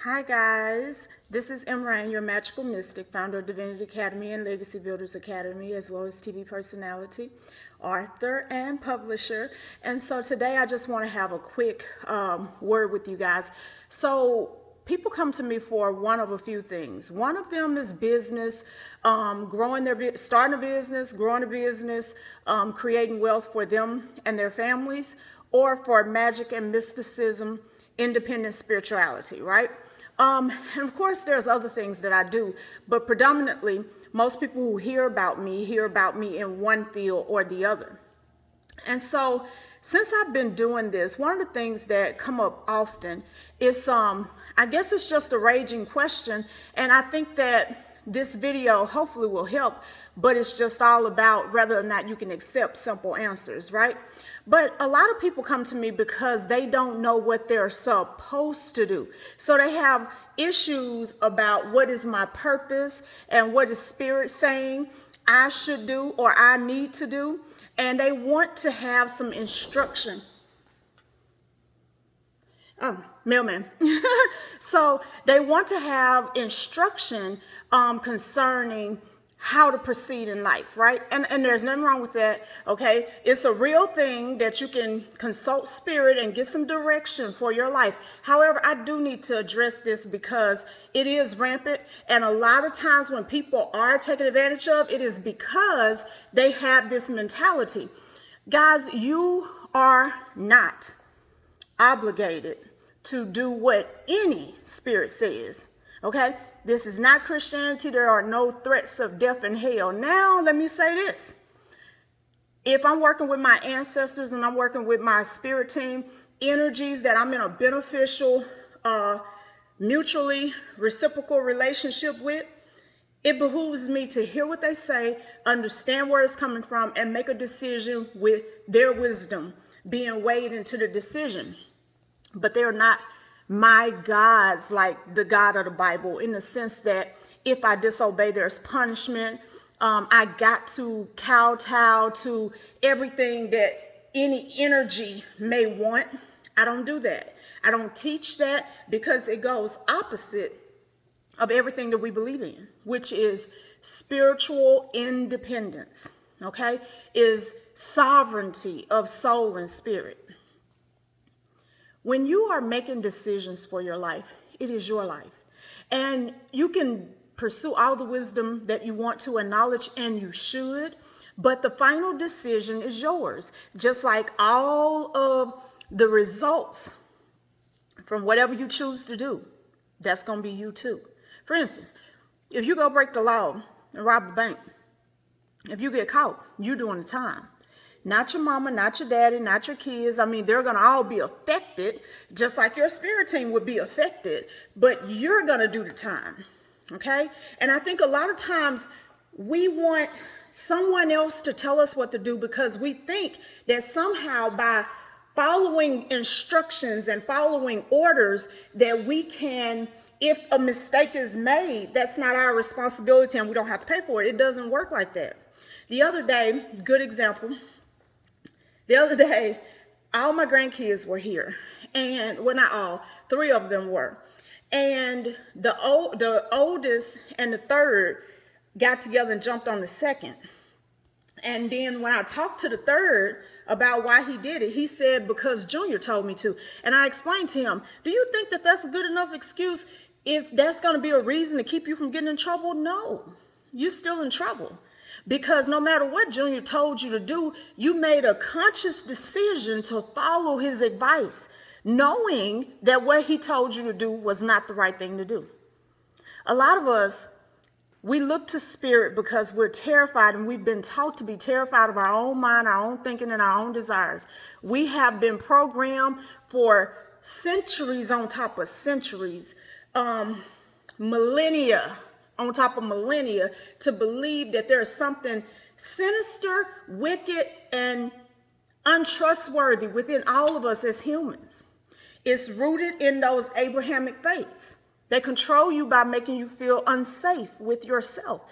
Hi guys, this is Emme Rain, your magical mystic, founder of Divinity Academy and Legacy Builders Academy, as well as TV personality, author, and publisher. And so today I just want to have a quick word with you guys. So people come to me for one of a few things. One of them is business, starting a business, growing a business, creating wealth for them and their families, or for magic and mysticism, independent spirituality, right? And of course, there's other things that I do, but predominantly, most people who hear about me in one field or the other. And so, since I've been doing this, one of the things that come up often is, I guess it's just a raging question, and I think that this video hopefully will help, but it's just all about whether or not you can accept simple answers, right? But a lot of people come to me because they don't know what they're supposed to do. So they have issues about what is my purpose and what is Spirit saying I should do or I need to do. And they want to have some instruction. Oh, mailman. So they want to have instruction concerning how to proceed in life, right? And there's nothing wrong with that, okay? It's a real thing that you can consult Spirit and get some direction for your life. However, I do need to address this because it is rampant, and a lot of times when people are taken advantage of, it is because they have this mentality. Guys, you are not obligated to do what any spirit says, okay? This is not Christianity. There are no threats of death and hell. Now, let me say this. If I'm working with my ancestors and I'm working with my spirit team, energies that I'm in a beneficial, mutually reciprocal relationship with, it behooves me to hear what they say, understand where it's coming from, and make a decision with their wisdom being weighed into the decision. But they're not my gods like the God of the Bible, in the sense that if I disobey, there's punishment. I got to kowtow to everything that any energy may want. I don't do that. I don't teach that because it goes opposite of everything that we believe in, which is spiritual independence, okay? Is sovereignty of soul and spirit. When you are making decisions for your life, it is your life. And you can pursue all the wisdom that you want to and knowledge, and you should, but the final decision is yours. Just like all of the results from whatever you choose to do, that's going to be you too. For instance, if you go break the law and rob a bank, if you get caught, you're doing the time. Not your mama, not your daddy, not your kids. I mean, they're going to all be affected, just like your spirit team would be affected, but you're going to do the time, okay? And I think a lot of times we want someone else to tell us what to do because we think that somehow by following instructions and following orders that we can, if a mistake is made, that's not our responsibility and we don't have to pay for it. It doesn't work like that. The other day, good example, the other day, all my grandkids were here, and well, not all, 3 of them were. And the oldest and the third got together and jumped on the second. And then when I talked to the third about why he did it, he said, because Junior told me to. And I explained to him, do you think that that's a good enough excuse if that's going to be a reason to keep you from getting in trouble? No, you're still in trouble. Because no matter what Junior told you to do, you made a conscious decision to follow his advice, knowing that what he told you to do was not the right thing to do. A lot of us, we look to spirit because we're terrified, and we've been taught to be terrified of our own mind, our own thinking, and our own desires. We have been programmed for centuries on top of centuries, millennia on top of millennia, to believe that there's something sinister, wicked, and untrustworthy within all of us as humans. It's rooted in those Abrahamic faiths. They control you by making you feel unsafe with yourself.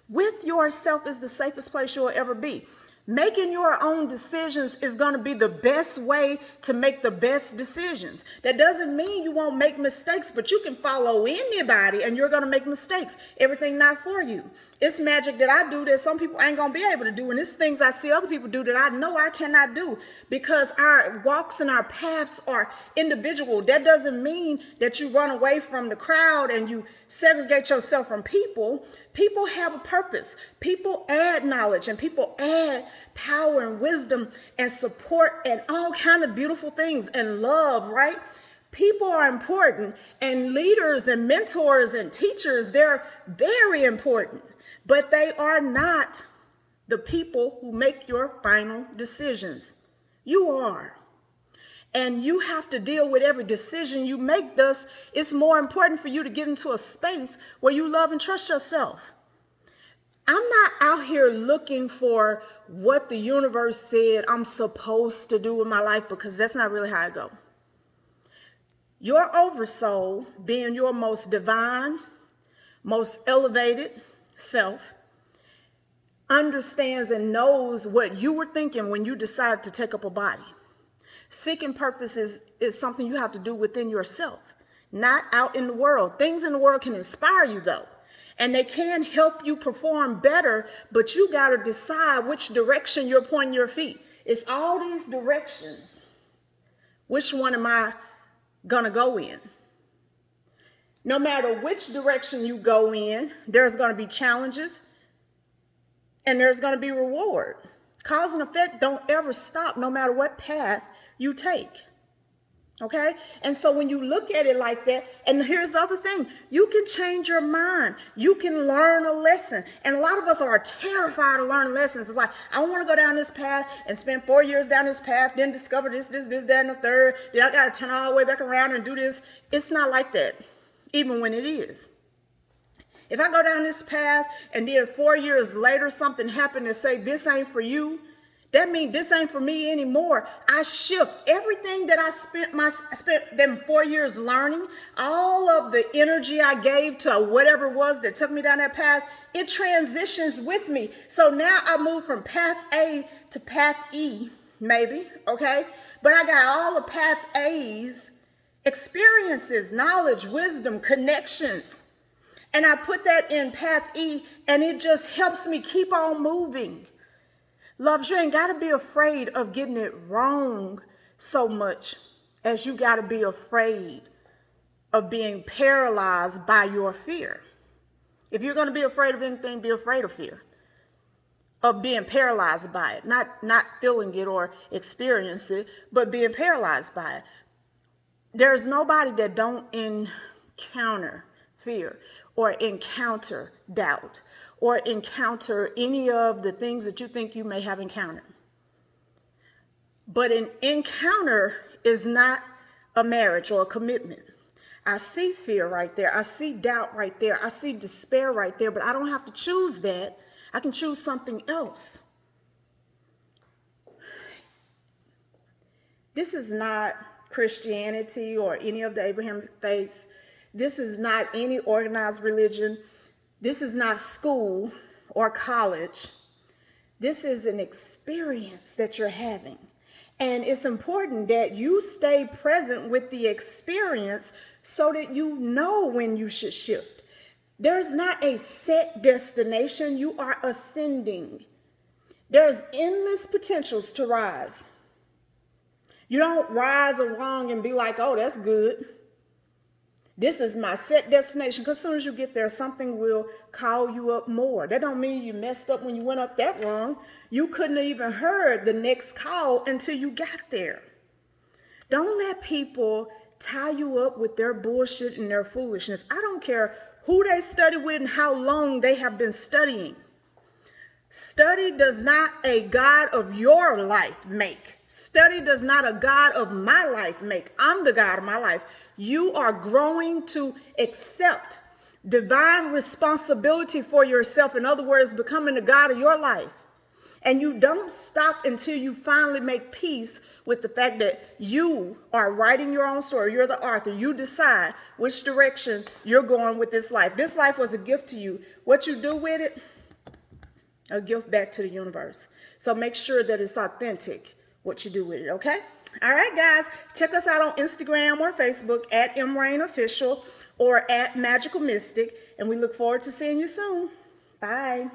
With yourself is the safest place you'll ever be. Making your own decisions is going to be the best way to make the best decisions. That doesn't mean you won't make mistakes, but you can follow anybody and you're going to make mistakes. Everything not for you. It's magic that I do that some people ain't going to be able to do. And it's things I see other people do that I know I cannot do, because our walks and our paths are individual. That doesn't mean that you run away from the crowd and you segregate yourself from people. People have a purpose. People add knowledge, and people add power and wisdom and support and all kind of beautiful things, and love, right? People are important, and leaders and mentors and teachers, they're very important, but they are not the people who make your final decisions. You are. And you have to deal with every decision you make. Thus, it's more important for you to get into a space where you love and trust yourself. I'm not out here looking for what the universe said I'm supposed to do with my life, because that's not really how I go. Your oversoul, being your most divine, most elevated self, understands and knows what you were thinking when you decided to take up a body. Seeking purpose is something you have to do within yourself, not out in the world. Things in the world can inspire you, though, and they can help you perform better, but you got to decide which direction you're pointing your feet. It's all these directions. Which one am I going to go in? No matter which direction you go in, there's going to be challenges and there's going to be reward. Cause and effect don't ever stop, no matter what path you take. Okay? And so when you look at it like that, and here's the other thing, you can change your mind. You can learn a lesson. And a lot of us are terrified of learning lessons. It's like, I want to go down this path and spend 4 years down this path, then discover this, that, and the third. Then I got to turn all the way back around and do this. It's not like that, even when it is. If I go down this path and then 4 years later something happened to say this ain't for you, that means this ain't for me anymore. I shift everything that I spent them 4 years learning, all of the energy I gave to whatever it was that took me down that path, it transitions with me. So now I move from path A to path E, maybe, okay? But I got all the path A's, experiences, knowledge, wisdom, connections. And I put that in path E, and it just helps me keep on moving. Loves, you ain't got to be afraid of getting it wrong so much as you got to be afraid of being paralyzed by your fear. If you're going to be afraid of anything, be afraid of fear, of being paralyzed by it, not feeling it or experience it, but being paralyzed by it. There's nobody that don't encounter fear or encounter doubt, or encounter any of the things that you think you may have encountered. But an encounter is not a marriage or a commitment. I see fear right there. I see doubt right there. I see despair right there, but I don't have to choose that. I can choose something else. This is not Christianity or any of the Abrahamic faiths. This is not any organized religion. This is not school or college. This is an experience that you're having. And it's important that you stay present with the experience so that you know when you should shift. There's not a set destination. You are ascending. There's endless potentials to rise. You don't rise along and be like, oh, that's good. This is my set destination, because as soon as you get there, something will call you up more. That don't mean you messed up when you went up that wrong. You couldn't have even heard the next call until you got there. Don't let people tie you up with their bullshit and their foolishness. I don't care who they study with and how long they have been studying. Study does not a God of your life make. Study does not a God of my life make. I'm the God of my life. You are growing to accept divine responsibility for yourself. In other words, becoming the God of your life. And you don't stop until you finally make peace with the fact that you are writing your own story. You're the author. You decide which direction you're going with this life. This life was a gift to you. What you do with it, a gift back to the universe. So make sure that it's authentic what you do with it, okay? All right, guys, check us out on Instagram or Facebook at Emme Rain Official or at Magical Mystic, and we look forward to seeing you soon. Bye.